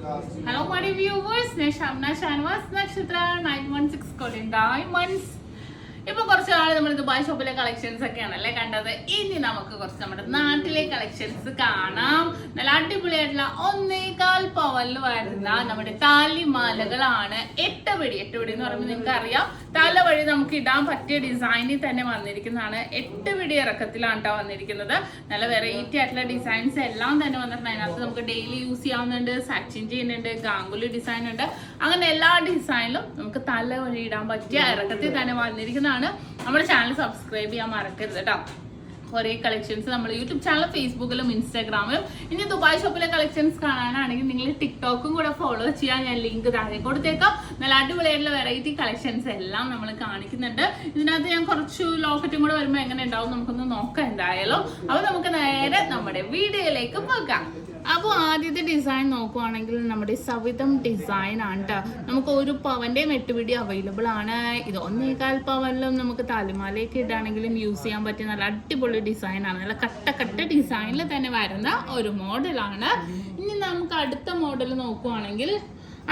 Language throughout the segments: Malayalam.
Hello, my viewers. SHAMNA Nakshathra 916 calling diamonds. ഇപ്പോൾ കുറച്ച് നാൾ നമ്മൾ ദുബായ് ഷോപ്പിലെ കളക്ഷൻസ് ഒക്കെയാണല്ലേ കണ്ടത്. ഇനി നമുക്ക് കുറച്ച് നമ്മുടെ നാട്ടിലെ കളക്ഷൻസ് കാണാം. നല്ല അടിപൊളിയായിട്ടുള്ള 1.25 പവനിൽ വരുന്ന നമ്മുടെ താലിമാലകളാണ്. 8 പിടി എന്ന് പറയുമ്പോൾ നിങ്ങൾക്ക് അറിയാം, തല വഴി നമുക്ക് ഇടാൻ പറ്റിയ ഡിസൈനിൽ തന്നെ വന്നിരിക്കുന്നതാണ്. 8 പിടി ഇറക്കത്തിലാണ് കേട്ടോ വന്നിരിക്കുന്നത്. നല്ല വെറൈറ്റി ആയിട്ടുള്ള ഡിസൈൻസ് എല്ലാം തന്നെ വന്നിട്ടുണ്ട്. അതിനകത്ത് നമുക്ക് ഡെയിലി യൂസ് ചെയ്യാവുന്നുണ്ട്, സച്ചിൻ ചെയ്യുന്നുണ്ട്, ഗാംഗുലി ഡിസൈൻ ഉണ്ട്. അങ്ങനെ എല്ലാ ഡിസൈനിലും നമുക്ക് തല വഴി ഇടാൻ പറ്റിയ ഇറക്കത്തിൽ തന്നെ വന്നിരിക്കുന്ന. നമ്മുടെ ചാനൽ സബ്സ്ക്രൈബ് ചെയ്യാൻ മറക്കരുത് കേട്ടോ. കുറേ കളക്ഷൻസ് നമ്മൾ യൂട്യൂബ് ചാനൽ, ഫേസ്ബുക്കിലും ഇൻസ്റ്റാഗ്രാമിലും. ഇനി ദുബായ് ഷോപ്പിലെ കളക്ഷൻസ് കാണാനാണെങ്കിൽ നിങ്ങൾ ടിക്ടോക്കും കൂടെ ഫോളോ ചെയ്യാൻ ഞാൻ ലിങ്ക് താഴെ കൊടുത്തേക്കാം. നല്ല അടിപൊളിയായിട്ടുള്ള വെറൈറ്റി കളക്ഷൻസ് എല്ലാം നമ്മൾ കാണിക്കുന്നുണ്ട്. ഇതിനകത്ത് ഞാൻ കുറച്ച് ലോക്കറ്റും കൂടെ വരുമ്പോൾ എങ്ങനെ ഉണ്ടാവും നമുക്കൊന്ന് നോക്കാം എന്തായാലും. അപ്പോൾ നമുക്ക് നേരെ നമ്മുടെ വീഡിയോയിലേക്ക് പോകാം. അപ്പോൾ ആദ്യത്തെ ഡിസൈൻ നോക്കുവാണെങ്കിൽ നമ്മുടെ സവിതം ഡിസൈൻ ആണ് കേട്ടോ. നമുക്ക് 1 പവൻ്റെയും 8 പിടി അവൈലബിൾ ആണ്. ഇത് 1.25 പവനിലും നമുക്ക് താലിമാലയൊക്കെ ഇടാണെങ്കിലും യൂസ് ചെയ്യാൻ പറ്റിയ നല്ല അടിപൊളി ഡിസൈനാണ്. നല്ല കട്ട ഡിസൈനിൽ തന്നെ വരുന്ന ഒരു മോഡലാണ്. ഇനി നമുക്ക് അടുത്ത മോഡൽ നോക്കുവാണെങ്കിൽ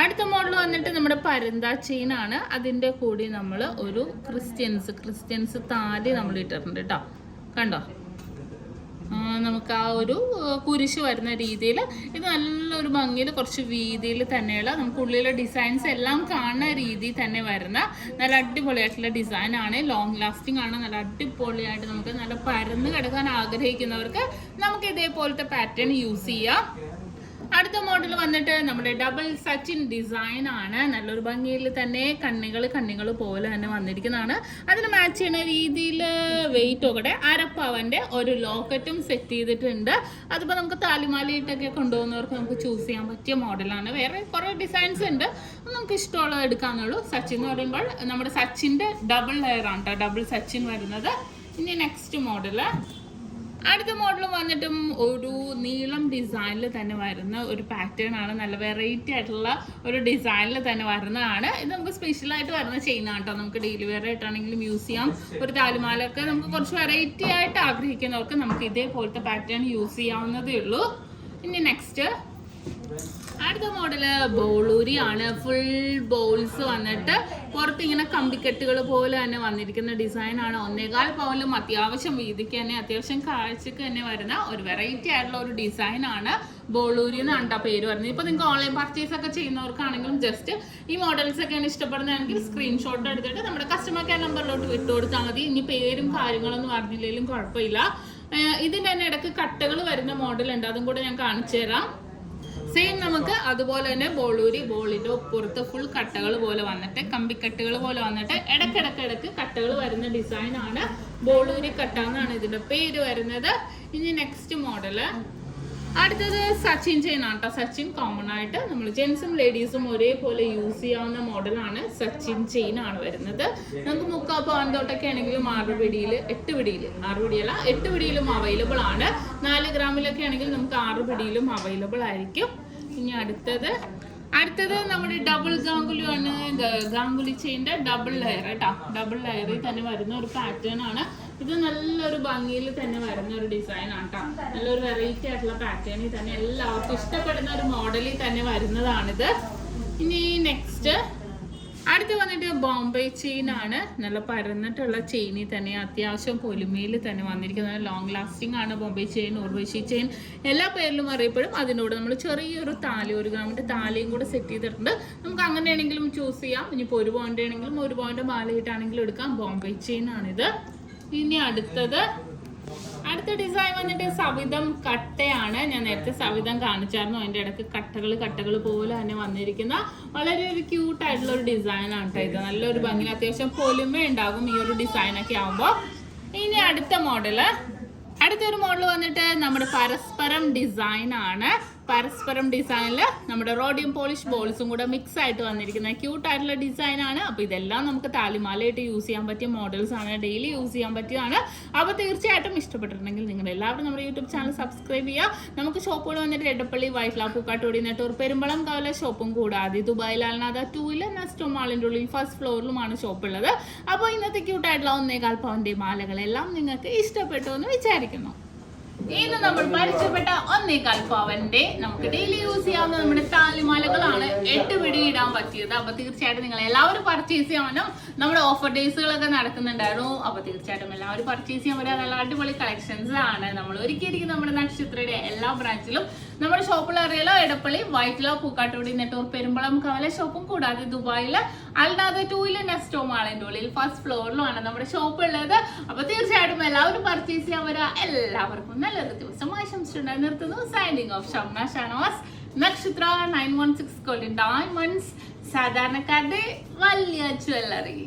അടുത്ത മോഡൽ വന്നിട്ട് നമ്മുടെ പരന്ത ചെയിൻ ആണ്. അതിൻ്റെ കൂടി നമ്മൾ ഒരു ക്രിസ്ത്യൻസ് താലി നമ്മൾ ഇട്ടിട്ടുണ്ട് കേട്ടോ. കണ്ടോ, നമുക്ക് ആ ഒരു കുരിശ് വരുന്ന രീതിയിൽ ഇത് നല്ലൊരു ഭംഗിയിൽ കുറച്ച് വീതിയിൽ തന്നെയുള്ള നമുക്ക് ഉള്ളിലെ ഡിസൈൻസ് എല്ലാം കാണുന്ന രീതിയിൽ തന്നെ വരുന്ന നല്ല അടിപൊളിയായിട്ടുള്ള ഡിസൈനാണ്. ലോങ് ലാസ്റ്റിംഗ് ആണ്. നല്ല അടിപൊളിയായിട്ട് നമുക്ക് നല്ല പരന്ന് കിടക്കാൻ ആഗ്രഹിക്കുന്നവർക്ക് നമുക്ക് ഇതേപോലത്തെ പാറ്റേൺ യൂസ് ചെയ്യാം. അടുത്ത മോഡൽ വന്നിട്ട് നമ്മുടെ ഡബിൾ സച്ചിൻ ഡിസൈൻ ആണ്. നല്ലൊരു ഭംഗിയിൽ തന്നെ കണ്ണികൾ പോലെ തന്നെ വന്നിരിക്കുന്നതാണ്. അതിന് മാച്ച് ചെയ്യുന്ന രീതിയിൽ വെയിറ്റ് ഒക്കെ 1/2 പവന്റെ ഒരു ലോക്കറ്റും സെറ്റ് ചെയ്തിട്ടുണ്ട്. അതിപ്പോൾ നമുക്ക് താലിമാലയിട്ടൊക്കെ കൊണ്ടുപോകുന്നവർക്ക് നമുക്ക് ചൂസ് ചെയ്യാൻ പറ്റിയ മോഡലാണ്. വേറെ കുറേ ഡിസൈൻസ് ഉണ്ട്, നമുക്ക് ഇഷ്ടമുള്ളത് എടുക്കാന്നുള്ളൂ. സച്ചിൻ എന്ന് പറയുമ്പോൾ നമ്മുടെ സച്ചിൻ്റെ ഡബിൾ ലെയർ ആണ് കേട്ടോ, ഡബിൾ സച്ചിൻ വരുന്നത്. ഇനി നെക്സ്റ്റ് മോഡല്, അടുത്ത മോഡൽ വന്നിട്ടും ഒരു നീളം ഡിസൈനിൽ തന്നെ വരുന്ന ഒരു പാറ്റേൺ ആണ്. നല്ല വെറൈറ്റി ആയിട്ടുള്ള ഒരു ഡിസൈനിൽ തന്നെ വരുന്നതാണ്. ഇത് നമുക്ക് സ്പെഷ്യലായിട്ട് വരുന്ന ചെയിനാണ് കേട്ടോ. നമുക്ക് ഡെയിലി വെയർ ആയിട്ടാണെങ്കിലും യൂസ് ചെയ്യാം. ഒരു താലിമാലൊക്കെ നമുക്ക് കുറച്ച് വെറൈറ്റി ആയിട്ട് ആഗ്രഹിക്കുന്നവർക്ക് നമുക്ക് ഇതേപോലത്തെ പാറ്റേൺ യൂസ് ചെയ്യാവുന്നതേ ഉള്ളൂ. ഇനി നെക്സ്റ്റ് അടുത്ത മോഡല് ബോളൂരി ആണ്. ഫുൾ ബോൾസ് വന്നിട്ട് പുറത്ത് ഇങ്ങനെ കമ്പിക്കെട്ടുകൾ പോലെ തന്നെ വന്നിരിക്കുന്ന ഡിസൈനാണ്. 1.25 പവനിലും അത്യാവശ്യം വീതിക്ക് തന്നെ അത്യാവശ്യം കാഴ്ചക്ക് തന്നെ വരുന്ന ഒരു വെറൈറ്റി ആയിട്ടുള്ള ഒരു ഡിസൈനാണ്. ബോളൂരി എന്നാണ് കേട്ടോ പേര് വരുന്നത്. ഇപ്പോൾ നിങ്ങൾക്ക് ഓൺലൈൻ പർച്ചേസ് ഒക്കെ ചെയ്യുന്നവർക്കാണെങ്കിലും ജസ്റ്റ് ഈ മോഡൽസ് ഒക്കെയാണ് ഇഷ്ടപ്പെടുന്നതെങ്കിൽ സ്ക്രീൻഷോട്ട് എടുത്തിട്ട് നമ്മുടെ കസ്റ്റമർ കെയർ നമ്പറിലോട്ട് വിട്ടു കൊടുത്താൽ മതി. ഇനി പേരും കാര്യങ്ങളൊന്നും അറിഞ്ഞില്ലെങ്കിലും കുഴപ്പമില്ല. ഇതിൻ്റെ തന്നെ ഇടയ്ക്ക് കട്ടകൾ വരുന്ന മോഡൽ ഉണ്ട്, അതും കൂടെ ഞാൻ കാണിച്ചു തരാം. സെയിം നമുക്ക് അതുപോലെ തന്നെ ബോളിന്റെ പുറത്ത് ഫുൾ കട്ടകൾ പോലെ വന്നിട്ട് കമ്പിക്കട്ടുകൾ പോലെ വന്നിട്ട് ഇടയ്ക്കിടയ്ക്ക് കട്ടകൾ വരുന്ന ഡിസൈനാണ്. ബോളൂരി കട്ട എന്നാണ് ഇതിന്റെ പേര് വരുന്നത്. ഇനി നെക്സ്റ്റ് മോഡല് അടുത്തത് സച്ചിൻ ചെയിൻ ആണ് കേട്ടോ. സച്ചിൻ കോമൺ ആയിട്ട് നമ്മൾ ജെൻസും ലേഡീസും ഒരേപോലെ യൂസ് ചെയ്യാവുന്ന മോഡലാണ്. സച്ചിൻ ചെയിൻ ആണ് വരുന്നത്. നമുക്ക് 3/4 പവൻ തൊട്ടൊക്കെ ആണെങ്കിലും 6 പിടിയിൽ 8 പിടിയിൽ 6 പിടിയല്ല 8 പിടിയിലും അവൈലബിൾ ആണ്. 4 ഗ്രാമിലൊക്കെ ആണെങ്കിൽ നമുക്ക് 6 പിടിയിലും അവൈലബിൾ ആയിരിക്കും. ഇനി അടുത്തത് നമ്മുടെ ഡബിൾ ഗാംഗുലിയാണ്. ഗാംഗുലി ചെയിൻ്റെ ഡബിൾ ലെയർ കേട്ടോ. ഡബിൾ ലെയറിൽ തന്നെ വരുന്ന ഒരു പാറ്റേൺ ആണ്. ഇത് നല്ലൊരു ഭംഗിയിൽ തന്നെ വരുന്ന ഒരു ഡിസൈൻ ആണ് കേട്ടോ. നല്ലൊരു വെറൈറ്റി ആയിട്ടുള്ള പാറ്റേണിൽ തന്നെ എല്ലാവർക്കും ഇഷ്ടപ്പെടുന്ന ഒരു മോഡലിൽ തന്നെ വരുന്നതാണിത്. ഇനി നെക്സ്റ്റ് അടുത്ത് വന്നിട്ട് ബോംബെ ചെയിൻ ആണ്. നല്ല പരന്നിട്ടുള്ള ചെയിനിൽ തന്നെ അത്യാവശ്യം പൊലിമയിൽ തന്നെ വന്നിരിക്കുന്നത്. ലോങ് ലാസ്റ്റിംഗ് ആണ് ബോംബെ ചെയിൻ, ഉർവശി ചെയിൻ എല്ലാ പേരിലും അറിയപ്പെടും. അതിനോട് നമ്മൾ ചെറിയൊരു താലി 1 ഗ്രാമിൻ്റെ താലിയും കൂടെ സെറ്റ് ചെയ്തിട്ടുണ്ട്. നമുക്ക് അങ്ങനെയാണെങ്കിലും ചൂസ് ചെയ്യാം. ഇനിയിപ്പോൾ 1 പവൻ്റെ ആണെങ്കിലും 1 പവൻ്റെ മാലയിട്ടാണെങ്കിലും എടുക്കാം. ബോംബെ ചെയിൻ ആണിത്. ഇനി അടുത്ത ഡിസൈൻ വന്നിട്ട് സവിതം കട്ടയാണ്. ഞാൻ നേരത്തെ സവിതം കാണിച്ചായിരുന്നു. അതിൻ്റെ ഇടയ്ക്ക് കട്ടകൾ പോലെ തന്നെ വന്നിരിക്കുന്ന വളരെ ഒരു ക്യൂട്ടായിട്ടുള്ള ഒരു ഡിസൈനാണ് കേട്ടോ. ഇത് നല്ലൊരു ഭംഗി, അത്യാവശ്യം പൊലിമ ഉണ്ടാകും ഈ ഒരു ഡിസൈനൊക്കെ ആകുമ്പോൾ. ഇനി അടുത്തൊരു മോഡൽ വന്നിട്ട് നമ്മുടെ പരസ്പരം ഡിസൈൻ ആണ്. പരസ്പരം ഡിസൈനിൽ നമ്മുടെ റോഡിയം പോളിഷ് ബോൾസും കൂടെ മിക്സ് ആയിട്ട് വന്നിരിക്കുന്ന ക്യൂട്ടായിട്ടുള്ള ഡിസൈനാണ്. അപ്പോൾ ഇതെല്ലാം നമുക്ക് താലിമാലയായിട്ട് യൂസ് ചെയ്യാൻ പറ്റിയ മോഡൽസ് ആണ്, ഡെയിലി യൂസ് ചെയ്യാൻ പറ്റിയതാണ്. അപ്പോൾ തീർച്ചയായിട്ടും ഇഷ്ടപ്പെട്ടിട്ടുണ്ടെങ്കിൽ നിങ്ങൾ എല്ലാവരും നമ്മുടെ യൂട്യൂബ് ചാനൽ സബ്സ്ക്രൈബ് ചെയ്യുക. നമുക്ക് ഷോപ്പുകൾ വന്നിട്ട് എടപ്പള്ളി, വൈഫ്ല, പൂക്കാട്ടോടി, നെട്ടൂർ, പെരുമ്പളം, കവല ഷോപ്പും കൂടാതെ ദുബായിൽ അൽനാദ 2-ൽ നെസ്റ്റോ മാളിൻ്റെ ഉള്ളിൽ ഫസ്റ്റ് ഫ്ലോറിലുമാണ് ഷോപ്പുള്ളത്. അപ്പോൾ ഇന്നത്തെ ക്യൂട്ടായിട്ടുള്ള 1.25 പവൻ്റെ മാലകളെല്ലാം നിങ്ങൾക്ക് ഇഷ്ടപ്പെട്ടു എന്ന് വിചാരിക്കുന്നു. ഇന്ന് നമ്മൾ പരിചയപ്പെട്ട 1.25 പവന്റെ നമുക്ക് ഡെയിലി യൂസ് ചെയ്യാവുന്ന നമ്മുടെ താലിമാലകളാണ് 8 പിടി ഇടാൻ പറ്റിയത്. അപ്പൊ തീർച്ചയായിട്ടും നിങ്ങൾ എല്ലാവരും പർച്ചേസ് ചെയ്യാനും നമ്മുടെ ഓഫർ ഡേയ്സുകളൊക്കെ നടക്കുന്നുണ്ടായിരുന്നു. അപ്പൊ തീർച്ചയായിട്ടും എല്ലാവരും പർച്ചേസ് ചെയ്യാൻ പറ്റുക. നല്ല അടിപൊളി കളക്ഷൻസ് ആണ് നമ്മൾ ഒരുക്കിയിരിക്കും നമ്മുടെ നക്ഷത്രയുടെ എല്ലാ ബ്രാഞ്ചിലും. നമ്മുടെ ഷോപ്പിൽ അറിയാലോ, എടപ്പള്ളി, വൈറ്റിലോ, പൂക്കാട്ടുപടി, നെട്ടൂർ, പെരുമ്പളം, കവല ഷോപ്പും കൂടാതെ ദുബായില് അല്ലാതെ 2 നെസ്റ്റോ മാളിന്റെ ഉള്ളിൽ ഫസ്റ്റ് ഫ്ലോറിലുമാണ് നമ്മുടെ ഷോപ്പ് ഉള്ളത്. അപ്പൊ തീർച്ചയായിട്ടും എല്ലാവരും പർച്ചേസ് ചെയ്യാൻ വരിക. എല്ലാവർക്കും നല്ലൊരു ദിവസം ആശംസിച്ചുണ്ടായി നിർത്തുന്നു. സൈനിങ് ഓഫ് ഷംന ഷാനവാസ്, നക്ഷത്ര 916 ഗോൾഡൻ ഡയമണ്ട്സ്, സാധാരണക്കാരുടെ വലിയ ജ്വല്ലറി.